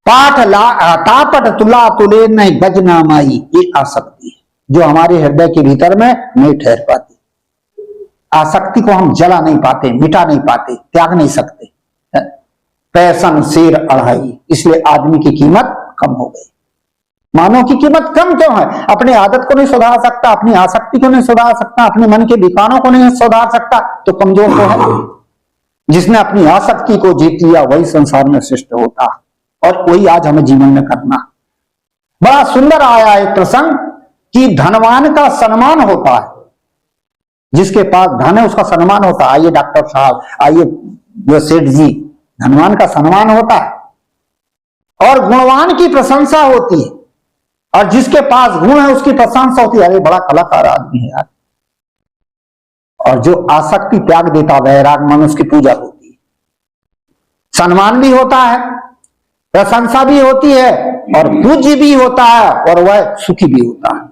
पाठ ला तापट तुला तुले नहीं गजना माई, ये आसक्ति है जो हमारे हृदय के भीतर में नहीं ठहर पाती। आसक्ति को हम जला नहीं पाते, मिटा नहीं पाते, त्याग नहीं सकते। पैसन शेर अढ़ाई, इसलिए आदमी की कीमत कम हो गई। मानव की कीमत कम क्यों है? अपनी आदत को नहीं सुधार सकता, अपनी आसक्ति को नहीं सुधार सकता, अपने मन के विकारों को नहीं सुधार सकता, तो कमजोर तो है। जिसने अपनी आसक्ति को जीत लिया वही संसार में श्रेष्ठ होता, और वही आज हमें जीवन में करना। बड़ा सुंदर आया एक प्रसंग कि धनवान का सम्मान होता है, जिसके पास धन है उसका सम्मान होता है। आइए डॉक्टर साहब, आइए जो सेठ जी, धनवान का सम्मान होता है और गुणवान की प्रशंसा होती है, और जिसके पास गुण है उसकी प्रशंसा होती है, अरे बड़ा कलाकार आदमी है यार। और जो आसक्ति त्याग देता वैराग मन, उसकी पूजा होती है, सम्मान भी होता है, प्रशंसा भी होती है और पूज्य भी होता है, और वह सुखी भी होता है।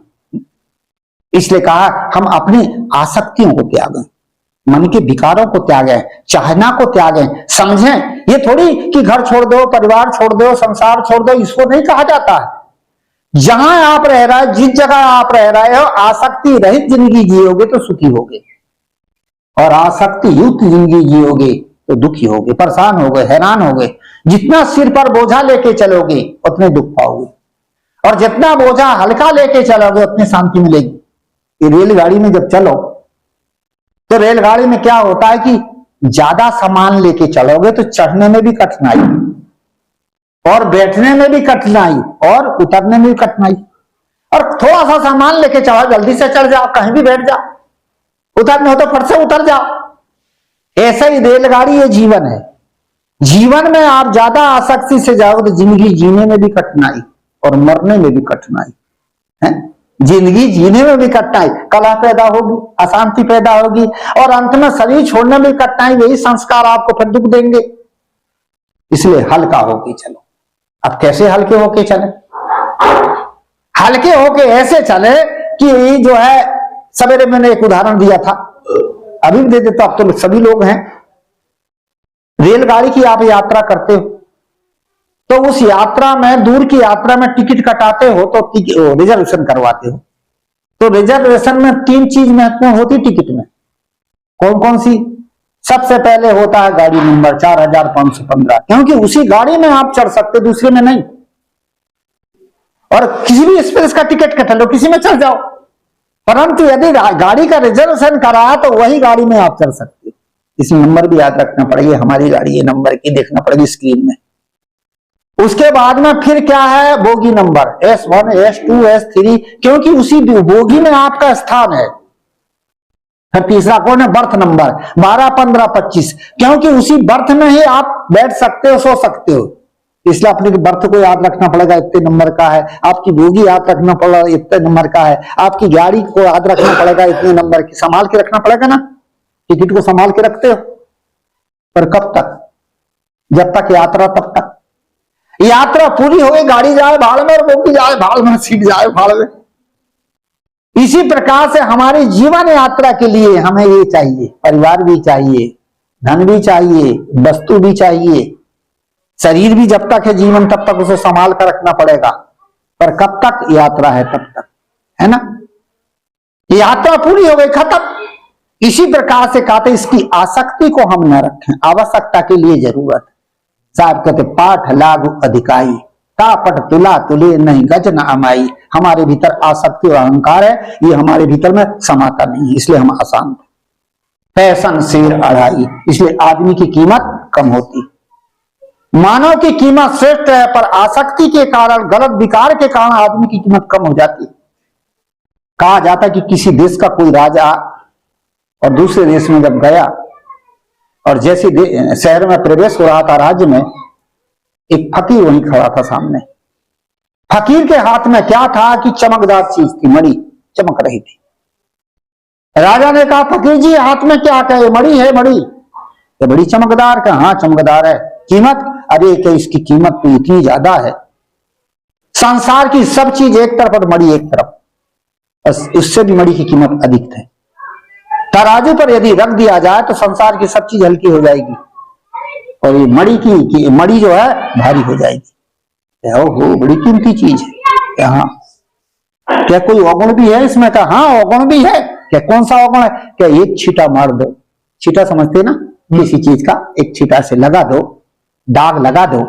इसलिए कहा हम अपनी आसक्तियों को त्यागें, मन के विकारों को त्यागें, चाहना को त्यागें। समझें ये थोड़ी कि घर छोड़ दो, परिवार छोड़ दो, संसार छोड़ दो, इसको नहीं कहा जाता है। जहां आप रह रहे हो, जिस जगह आप रह रहे हो, आसक्ति रहित जिंदगी जियोगे तो सुखी होगे, और आसक्ति युक्त जिंदगी जियोगे तो दुखी होगे, परेशान होगे, हैरान होगे। जितना सिर पर बोझा लेके चलोगे उतने दुख पाओगे, और जितना बोझा हल्का लेके चलोगे उतनी शांति मिलेगी। ये रेलगाड़ी में जब चलो तो रेलगाड़ी में क्या होता है कि ज्यादा सामान लेके चलोगे तो चढ़ने में भी कठिनाई, और बैठने में भी कठिनाई, और उतरने में भी कठिनाई। और थोड़ा सा सामान लेके चलो, जल्दी से चढ़ जाओ, कहीं भी बैठ जाओ, उतरने हो तो फट से उतर जाओ। ऐसा ही रेलगाड़ी ये जीवन है। जीवन में आप ज्यादा आसक्ति से जाओ तो जिंदगी जीने में भी कठिनाई और मरने में भी कठिनाई है। जिंदगी जीने में भी कठिनाई, कलह पैदा होगी, अशांति पैदा होगी, और अंत में शरीर छोड़ने में भी कठिनाई। वही संस्कार आपको फिर दुख देंगे। इसलिए हल्का होके चलो। अब कैसे हल्के होके चले? हल्के होके ऐसे चले कि जो है, सवेरे मैंने एक उदाहरण दिया था, अभी भी दे देता। अब तो सभी लोग हैं, रेलगाड़ी की आप यात्रा करते हो तो उस यात्रा में, दूर की यात्रा में टिकट कटाते हो तो रिजर्वेशन करवाते हो। तो रिजर्वेशन में 3 चीज महत्वपूर्ण होती टिकट में। कौन कौन सी? सबसे पहले होता है गाड़ी नंबर 4515, क्योंकि उसी गाड़ी में आप चढ़ सकते, दूसरे में नहीं। और किसी भी एक्सप्रेस का टिकट कटा लो, किसी में चढ़ जाओ, परंतु यदि गाड़ी का रिजर्वेशन करा तो वही गाड़ी में आप चढ़ सकते हो। इसमें नंबर भी याद रखना पड़ेगा, हमारी गाड़ी ये नंबर की देखना पड़ेगी स्क्रीन में। उसके बाद में फिर क्या है? Bogie number S1, S2, S3, क्योंकि उसी बोगी में आपका स्थान है। फिर तीसरा कौन है? बर्थ नंबर 12, 15, 25, क्योंकि उसी बर्थ में ही आप बैठ सकते हो, सो सकते हो। इसलिए अपने बर्थ को याद रखना पड़ेगा, इतने नंबर का है। आपकी बोगी याद रखना पड़ेगा, इतने नंबर का है। आपकी गाड़ी को याद रखना पड़ेगा, इतने नंबर की। संभाल के रखना पड़ेगा ना, टिकट को संभाल के रखते हो। पर कब तक? जब तक यात्रा तब तक। यात्रा पूरी हो गई, गाड़ी जाए भाड़ में और बोगी जाए भाड़ में, सीट जाए भाड़ में। इसी प्रकार से हमारी जीवन यात्रा के लिए हमें ये चाहिए, परिवार भी चाहिए, धन भी चाहिए, वस्तु भी चाहिए, शरीर भी जब तक है जीवन तब तक उसे संभाल कर रखना पड़ेगा, पर कब तक यात्रा है तब तक, है ना। यात्रा पूरी हो गई, खत्म। इसी प्रकार से कहते इसकी आसक्ति को हम न रखें, आवश्यकता के लिए जरूरत। साहब कहते पाठ लागू अधिकाई, तापट तुला तुले नहीं गज न अमाई। हमारे भीतर आसक्ति और अहंकार है, ये हमारे भीतर में समाता नहीं है, इसलिए हम अशांत। फैशन शेर अढ़ाई, इसलिए आदमी की कीमत कम होती। मानव की कीमत श्रेष्ठ है, पर आसक्ति के कारण, गलत विकार के कारण आदमी की कीमत कम हो जाती। कहा जाता है कि किसी देश का कोई राजा और दूसरे देश में जब गया और जैसे शहर में प्रवेश हो रहा था, राज्य में, एक फकीर वहीं खड़ा था सामने। फकीर के हाथ में क्या था कि चमकदार चीज थी, मणि चमक रही थी। राजा ने कहा फकीर जी हाथ में क्या है? मणि है, मणि ये बड़ी चमकदार का। हाँ चमकदार है। कीमत? अरे क्या इसकी कीमत तो इतनी ज्यादा है, संसार की सब चीज एक तरफ और मणि एक तरफ, उससे भी मणि की कीमत अधिक है। तराजू पर यदि रख दिया जाए तो संसार की सब चीज हल्की हो जाएगी और ये मणि जो है भारी हो जाएगी। ओहो बड़ी कीमती चीज है। यहाँ क्या कोई अवगुण भी है इसमें? का हाँ अवगुण भी है। क्या कौन सा अवगुण है? क्या एक छींटा मार दो, छींटा समझते ना, किसी चीज का एक छींटा से लगा दो, दाग लगा दो,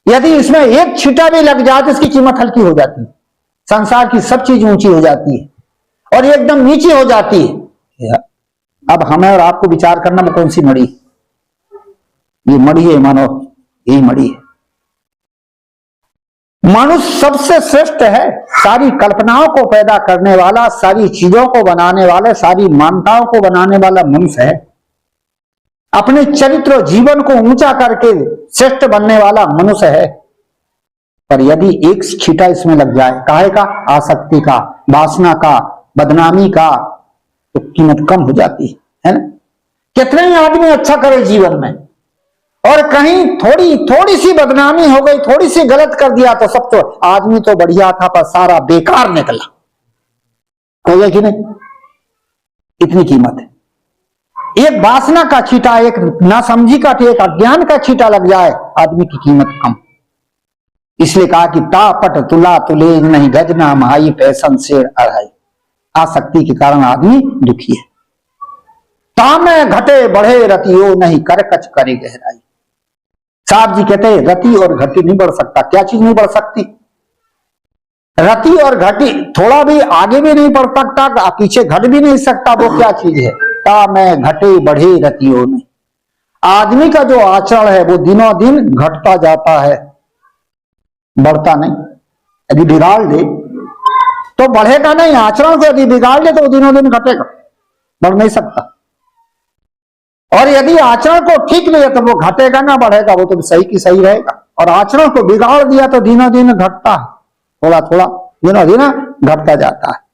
यदि इसमें एक छींटा भी लग जाए तो इसकी कीमत हल्की हो जाती है। संसार की सब चीज ऊंची हो जाती है और एकदम नीची हो जाती है। अब हमें और आपको विचार करना में कौन सी मणि? ये मणि है मानो, यही मणि है। मनुष्य सबसे श्रेष्ठ है, सारी कल्पनाओं को पैदा करने वाला, सारी चीजों को बनाने वाला, सारी मान्यताओं को बनाने वाला मनुष्य है। अपने चरित्र जीवन को ऊंचा करके श्रेष्ठ बनने वाला मनुष्य है। पर यदि एक छींटा इसमें लग जाए, काहे का? आसक्ति का, वासना का, बदनामी का, तो कीमत कम हो जाती है ना। कितने ही आदमी अच्छा करे जीवन में और कहीं थोड़ी सी बदनामी हो गई, थोड़ी सी गलत कर दिया तो सब तो आदमी तो बढ़िया था पर सारा बेकार निकला। हो गया कि नहीं? इतनी कीमत है। एक वासना का छींटा, एक नासमझी का, एक अज्ञान का छींटा लग जाए, आदमी की कीमत कम। इसलिए कहा कि तापट तुला तुले नहीं गज ना महाई, फैशन शेर अढ़ाई। आसक्ति के कारण आदमी दुखी है। तामे घटे बढ़े रतियो नहीं कर कच करे गहराई। साहब जी कहते हैं रति और घटी नहीं बढ़ सकता। क्या चीज नहीं बढ़ सकती? रति और घटी, थोड़ा भी आगे भी नहीं बढ़ सकता, पीछे घट भी नहीं सकता। वो क्या चीज है? तामे घटे बढ़े रतियो नहीं। आदमी का जो आचरण है वो दिनों दिन घटता जाता है, बढ़ता नहीं। यदि बिगाड़ ले तो बढ़ेगा नहीं, आचरण को यदि बिगाड़ ले तो वो दिनों दिन घटेगा, बढ़ नहीं सकता। और यदि आचरण को ठीक लिया तो वो घटेगा ना बढ़ेगा, वो तो सही की सही रहेगा। और आचरण को बिगाड़ दिया तो दिनों दिन घटता है, थोड़ा थोड़ा दिनों दिन घटता जाता है।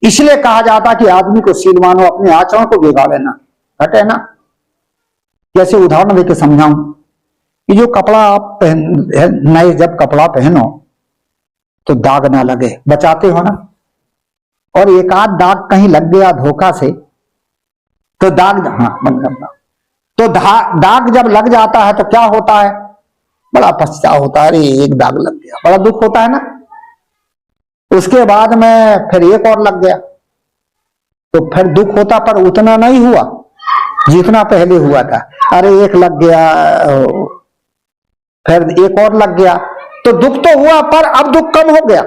इसलिए कहा जाता है कि आदमी को शील मानो, अपने आचरण को बिगाड़े ना, घटे ना। जैसे उदाहरण देके समझाऊं कि जो कपड़ा आप नए जब कपड़ा पहनो तो दाग ना लगे, बचाते हो ना। और एक आध दाग कहीं लग गया धोखा से तो दाग, हाँ बंद करना, तो दाग जब लग जाता है तो क्या होता है? बड़ा पछतावा होता है, अरे एक दाग लग गया, बड़ा दुख होता है ना। उसके बाद में फिर एक और लग गया तो फिर दुख होता, पर उतना नहीं हुआ जितना पहले हुआ था। अरे एक लग गया, फिर एक और लग गया तो दुख तो हुआ पर अब दुख कम हो गया।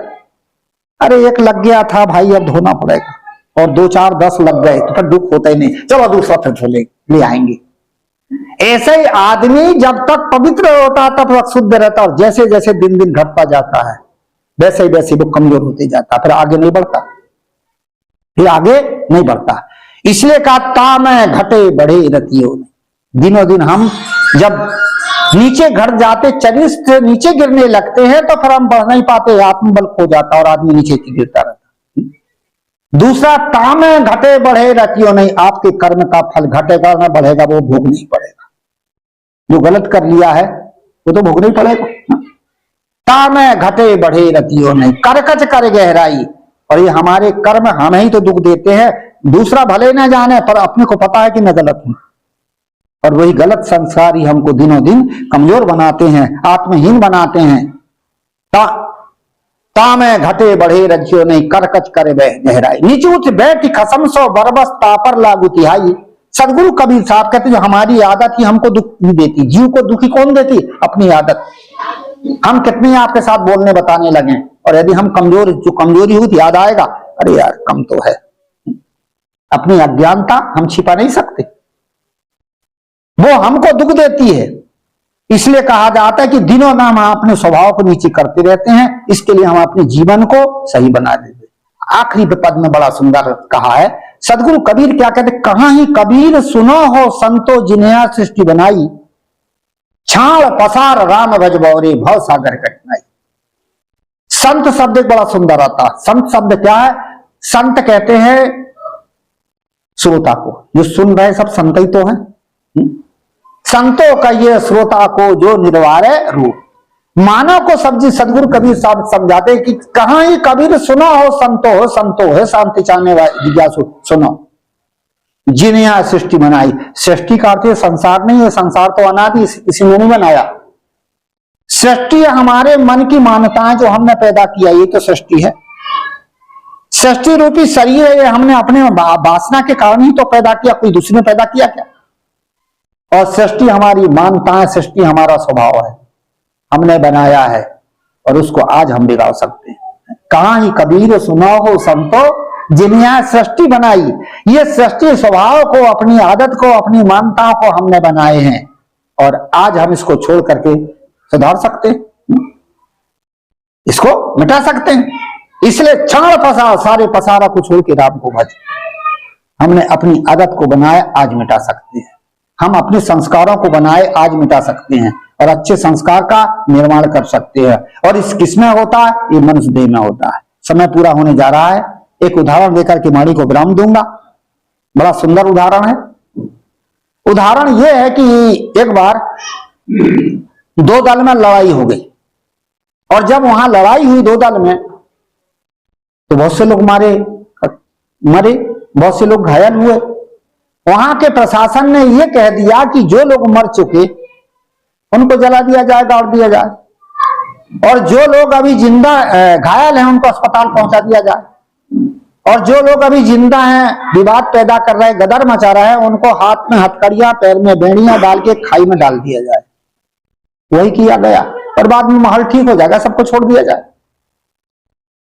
अरे एक लग गया था भाई, अब धोना पड़ेगा, और 2 4 10 लग गए तो फिर दुख होता ही नहीं, चलो दूसरा फिर धो ले आएंगे। ऐसे ही आदमी जब तक पवित्र होता है तब तक शुद्ध रहता, और जैसे जैसे दिन दिन घटता जाता है वैसे ही वैसे वो कमजोर होते जाता, फिर आगे नहीं बढ़ता, फिर आगे नहीं बढ़ता। इसलिए कहा तामे घटे बढ़े रतियो नहीं। दिनों दिन हम जब नीचे घट जाते, शरीर से नीचे गिरने लगते हैं तो फिर हम बढ़ नहीं पाते, आत्मबल खो जाता और आदमी नीचे गिरता रहता। दूसरा, तामे घटे बढ़े रतियो नहीं। आपके कर्म का फल घटेगा ना बढ़ेगा, वो भोग नहीं पड़ेगा। जो गलत कर लिया है वो तो भोगना ही पड़ेगा। तामे घटे बढ़े रतियों नहीं, करकच कर गहराई। और ये हमारे कर्म हमें ही तो दुख देते हैं, दूसरा भले ना जाने पर अपने को पता है कि मैं गलत हूं। और वही गलत संस्कार ही हमको दिनों दिन कमजोर बनाते हैं, आत्महीन बनाते हैं। तामे घटे बढ़े रजियो नहीं, करकच करे गहराई। नीचूच बैठ खसम सो बरबस तापर लागू तिहाई। सदगुरु कबीर साहब कहते जो हमारी आदत ही हमको दुख नहीं देती। जीव को दुखी कौन देती? अपनी आदत। हम कितने आपके साथ बोलने बताने लगे, और यदि हम कमजोर, जो कमजोरी हुई याद आएगा, अरे यार कम तो है। अपनी अज्ञानता हम छिपा नहीं सकते, वो हमको दुख देती है। इसलिए कहा जाता है कि दिनों में हम अपने स्वभाव को नीचे करते रहते हैं, इसके लिए हम अपने जीवन को सही बना देते। आखिरी पद में बड़ा सुंदर कहा है सदगुरु कबीर, क्या कहते? कहां ही कबीर सुनो हो संतो जिन्हें सृष्टि बनाई, छाड़ पसार राम भजबौरे भव सागर कठिनाई। संत शब्द एक बड़ा सुंदर आता है। संत शब्द क्या है? संत कहते हैं श्रोता को, जो सुन रहे सब संत ही तो है। संतों का ये श्रोता को जो निर्वारे रूप। मानव को सब्जी सदगुरु कबीर साहब समझाते कि कहां ही कबीर सुनो हो संतो है शांति चाहने वाले जिज्ञासु सुनो, जिन्हें सृष्टि बनाई। सृष्टि का अर्थ संसार नहीं है, संसार तो अनादि किसी ने नहीं बनाया। सृष्टि हमारे मन की मान्यताएं जो हमने पैदा किया, ये तो सृष्टि है। सृष्टि रूपी शरीर है, ये हमने अपने वासना के कारण ही तो पैदा किया, कोई दूसरे ने पैदा किया क्या? और सृष्टि हमारी मान्यताएं, सृष्टि हमारा स्वभाव है, हमने बनाया है, और उसको आज हम बिगाड़ सकते हैं। कहां ही कबीर सुनो हो संतो जिन्हें सृष्टि बनाई। ये सृष्टि स्वभाव को, अपनी आदत को, अपनी मान्यताओं को हमने बनाए हैं, और आज हम इसको छोड़ करके सुधार सकते हैं, इसको मिटा सकते हैं। इसलिए क्षण पसार, सारे पसारा को छोड़ के राम को भज। हमने अपनी आदत को बनाए, आज मिटा सकते हैं। हम अपने संस्कारों को बनाए, आज मिटा सकते हैं, और अच्छे संस्कार का निर्माण कर सकते हैं। और इस किसमें होता है? ये मनुष्य देह में होता है। समय पूरा होने जा रहा है, एक उदाहरण देकर के वाणी को विराम दूंगा। बड़ा सुंदर उदाहरण है। उदाहरण यह है कि एक बार दो दल में लड़ाई हो गई, और जब वहां लड़ाई हुई दो दल में, तो बहुत से लोग मरे, बहुत से लोग घायल हुए। वहां के प्रशासन ने यह कह दिया कि जो लोग मर चुके उनको जला दिया जाए, गाड़ दिया जाए, और जो लोग अभी जिंदा घायल हैं उनको अस्पताल पहुंचा दिया जाए, और जो लोग अभी जिंदा हैं, विवाद पैदा कर रहे हैं, गदर मचा रहे हैं, उनको हाथ में हथकड़ियां, पैर में बेड़ियां डाल के खाई में डाल दिया जाए। वही किया गया, और बाद में माहौल ठीक हो जाएगा, सबको छोड़ दिया जाए।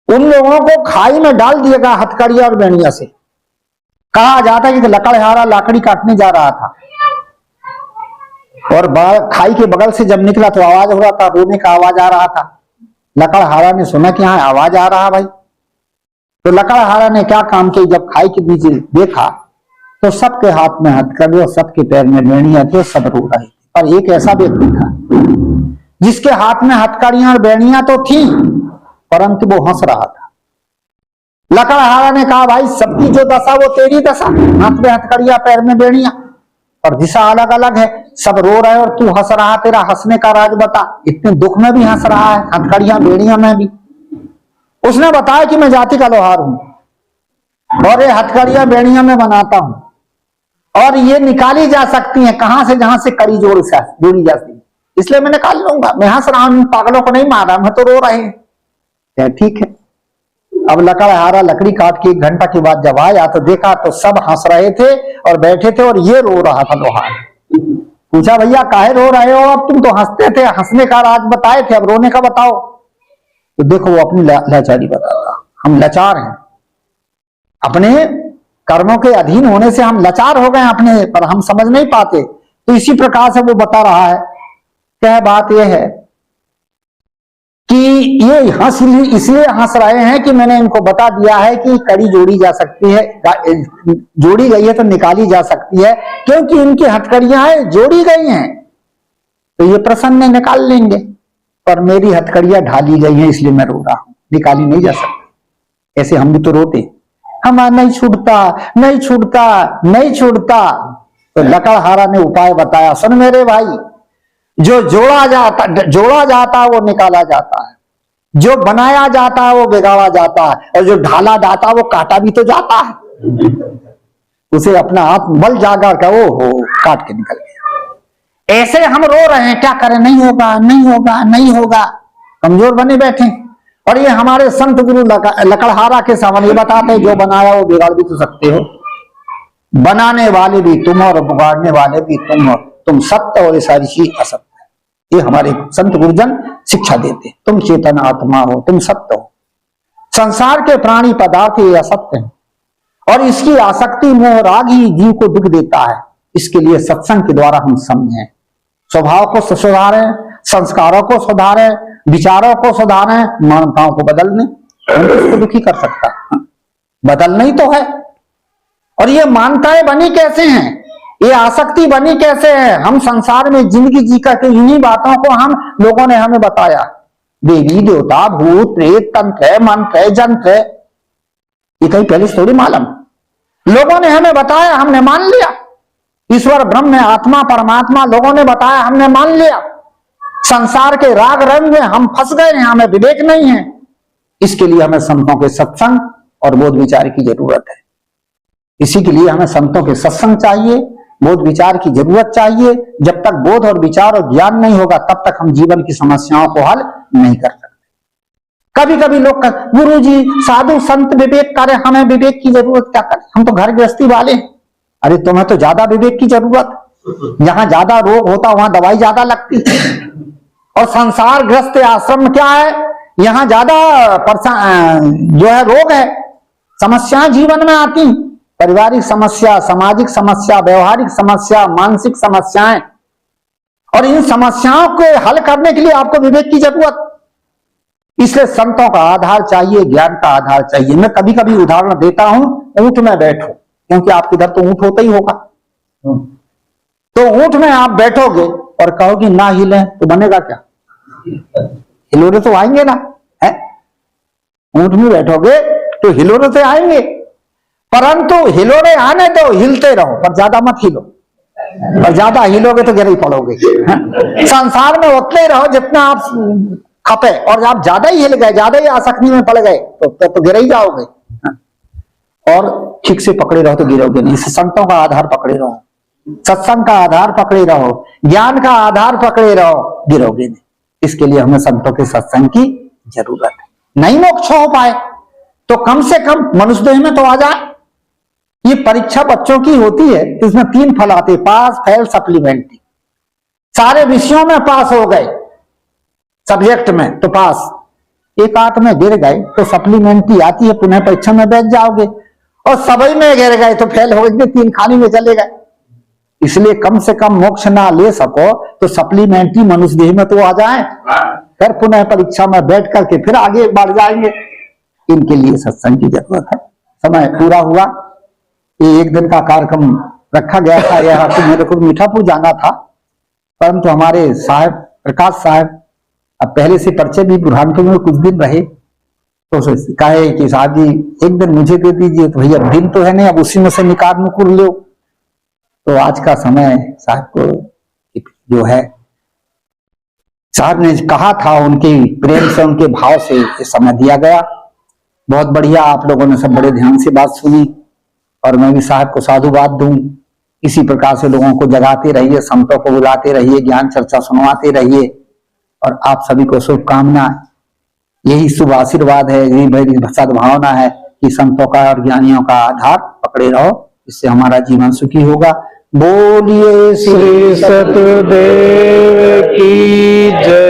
उन लोगों को खाई में डाल दिया गया हथकड़िया और बेड़िया से। कहा जाता है कि लकड़हारा लाकड़ी काटने जा रहा था, और खाई के बगल से जब निकला तो आवाज हो रहा था, रोने का आवाज आ रहा था। लकड़हारा ने सुना कि हाँ आवाज आ रहा भाई, तो लकड़हारा ने क्या काम किया, जब खाई के नीचे देखा तो सबके हाथ में हथकड़ी और सबके पैर में बेड़ियां थी, सब रो रहे थे। और एक ऐसा व्यक्ति था जिसके हाथ में हथकड़ियां और बेड़ियां तो थी, परंतु वो हंस रहा था। लकड़हारा ने कहा भाई सबकी जो दशा वो तेरी दशा, हाथ में हथकड़ियां पैर में बेड़ियां, और दिशा अलग अलग है, सब रो रहे और तू हंस रहा, तेरा हंसने का राज बता। इतने दुख में भी हंस रहा है, हथकड़ियां बेड़ियां में भी। उसने बताया कि मैं जाति का लोहार हूं, और ये हथकड़ियां बेड़ियां में बनाता हूं, और ये निकाली जा सकती है कहां से? जहां से कड़ी जोड़ी जाती है, इसलिए मैं निकाल लूंगा। मैं हंस रहा हूं, पागलों को नहीं मार रहा, मैं तो रो रहे हैं। ठीक है। अब लकड़हारा लकड़ी काट के 1 घंटा के बाद जब आया तो देखा तो सब हंस रहे थे और बैठे थे, और ये रो रहा था लोहार। पूछा भैया काहे रो रहे हो? अब तुम तो हंसते थे, हंसने का राज बताए थे, अब रोने का बताओ। तो देखो वो अपनी लाचारी बताता। हम लाचार हैं, अपने कर्मों के अधीन होने से हम लाचार हो गए अपने, पर हम समझ नहीं पाते। तो इसी प्रकार से वो बता रहा है। क्या बात यह है कि ये हंस इसलिए हंस रहे हैं कि मैंने इनको बता दिया है कि कड़ी जोड़ी जा सकती है, जोड़ी गई है तो निकाली जा सकती है, क्योंकि इनकी हथकड़ियां जोड़ी गई हैं तो ये प्रसन्न निकाल लेंगे, पर मेरी हथकड़ियां ढाली गई हैं इसलिए मैं रो रहा हूं, निकाली नहीं जा सकती। ऐसे हम भी तो रोते, हमारा नहीं छूटता, नहीं छूटता, नहीं छूटता। तो लकड़हारा ने उपाय बताया, सुन मेरे भाई, जो जोड़ा जाता है वो निकाला जाता है, जो बनाया जाता है वो बिगाड़ा जाता है, और जो ढाला जाता है वो काटा भी तो जाता है। उसे अपना आत्मबल जागा का वो हो काट के निकल गया। ऐसे हम रो रहे हैं, क्या करें, नहीं होगा नहीं होगा नहीं होगा, कमजोर बने बैठे। और ये हमारे संत गुरु लकड़हारा के सामने बताते, जो बनाया वो बिगाड़ भी तो सकते हो, बनाने वाले भी तुम और बिगाड़ने वाले भी तुम, और तुम सत्य और सारी चीज असत्य। ये हमारे संत गुरुजन शिक्षा देते, तुम चेतन आत्मा हो, तुम सत्य हो। संसार के प्राणी पदार्थ ये असत्य है, और इसकी आसक्ति मोह राग ही जीव को दुख देता है। इसके लिए सत्संग के द्वारा हम समझें, स्वभाव को सुधारें, संस्कारों को सुधारें, विचारों को सुधारें, मानवताओं को बदलने। हम किसको दुखी कर सकता है, बदलना ही तो है। और ये मानताएं बनी कैसे हैं, ये आसक्ति बनी कैसे है? हम संसार में जिंदगी जी करके इन्हीं बातों को हम लोगों ने हमें बताया। देवी देवता भूत प्रेत तंत्र मंत्र जंत्र, ये कहीं पहले थोड़ी मालूम, लोगों ने हमें बताया, हमने मान लिया। ईश्वर ब्रह्म आत्मा परमात्मा लोगों ने बताया, हमने मान लिया। संसार के राग रंग में हम फंस गए हैं, हमें विवेक नहीं है। इसके लिए हमें संतों के सत्संग और बोध विचार की जरूरत है। इसी के लिए हमें संतों के सत्संग चाहिए, बोध विचार की जरूरत चाहिए। जब तक बोध और विचार और ज्ञान नहीं होगा तब तक हम जीवन की समस्याओं को हल नहीं कर सकते। कभी कभी लोग गुरु जी साधु संत विवेक करे, हमें विवेक की जरूरत क्या करे, हम तो घर गृहस्थी वाले हैं। अरे तुम्हें तो ज्यादा विवेक की जरूरत, जहां ज्यादा रोग होता वहां दवाई ज्यादा लगती है। और संसार ग्रस्त आश्रम क्या है, यहां ज्यादा जो है रोग है, समस्याएं जीवन में आती, पारिवारिक समस्या, सामाजिक समस्या, व्यवहारिक समस्या, मानसिक समस्याएं। और इन समस्याओं को हल करने के लिए आपको विवेक की जरूरत। इसलिए संतों का आधार चाहिए, ज्ञान का आधार चाहिए। मैं कभी कभी उदाहरण देता हूं, ऊंट में बैठो, क्योंकि आपके इधर तो ऊंट होता ही होगा। तो ऊंट में आप बैठोगे और कहोगे ना हिले तो बनेगा क्या, हिलोरे तो आएंगे ना, है? ऊंट में बैठोगे तो हिलोरे से आएंगे, परंतु हिलोरे आने दो, हिलते रहो, पर ज्यादा मत हिलो। और ज्यादा हिलोगे तो गिर ही पड़ोगे। संसार में उतने ही रहो जितना आप खपे, और आप ज्यादा ही हिल गए, ज्यादा ही आसक्ति में पड़ गए तो गिर ही जाओगे। और ठीक से पकड़े रहो तो गिरोगे नहीं। संतों का आधार पकड़े रहो, सत्संग का आधार पकड़े रहो, ज्ञान का आधार पकड़े रहो, गिरोगे नहीं। इसके लिए हमें संतों के सत्संग की जरूरत है। नहीं मोक्ष हो पाए तो कम से कम मनुष्य देह में तो आ जाए। ये परीक्षा बच्चों की होती है, इसमें 3 फल आते, पास फेल सप्लीमेंट्री। सारे विषयों में पास हो गए, सब्जेक्ट में तो पास, एक आध में गिर गए तो सप्लीमेंट्री आती है, पुनः परीक्षा में बैठ जाओगे। और सभी में गिर गए तो फेल हो गए, 3 खानी में चले गए। इसलिए कम से कम मोक्ष ना ले सको तो सप्लीमेंट्री मनुष्य देह में तो आ जाए, फिर पुनः परीक्षा में बैठ करके फिर आगे बढ़ जाएंगे। इनके लिए सत्संग की जरूरत है। समय पूरा हुआ, ये 1 दिन का कार्यक्रम रखा गया था। यहाँ तो मेरे को मीठापुर जाना था, परंतु हमारे साहब प्रकाश साहब अब पहले से परिचय भी बुरहानपुर में कुछ दिन रहे, तो कहे कि साहब जी 1 दिन मुझे दे दीजिए। तो भैया दिन तो है नहीं, अब उसी में से निकाल मुकुर लो। तो आज का समय साहब को जो है, साहब ने कहा था, उनके प्रेम से उनके भाव से ये समय दिया गया। बहुत बढ़िया, आप लोगों ने सब बड़े ध्यान से बात सुनी, और मैं भी साहब को साधुवाद दूं। इसी प्रकार से लोगों को जगाते रहिए, संतों को बुलाते रहिए, ज्ञान चर्चा सुनवाते रहिए, और आप सभी को शुभकामना। यही शुभ आशीर्वाद है, यही मेरी सद्भावना है कि संतों का और ज्ञानियों का आधार पकड़े रहो, इससे हमारा जीवन सुखी होगा। बोलिए श्री सतगुरुदेव की जय।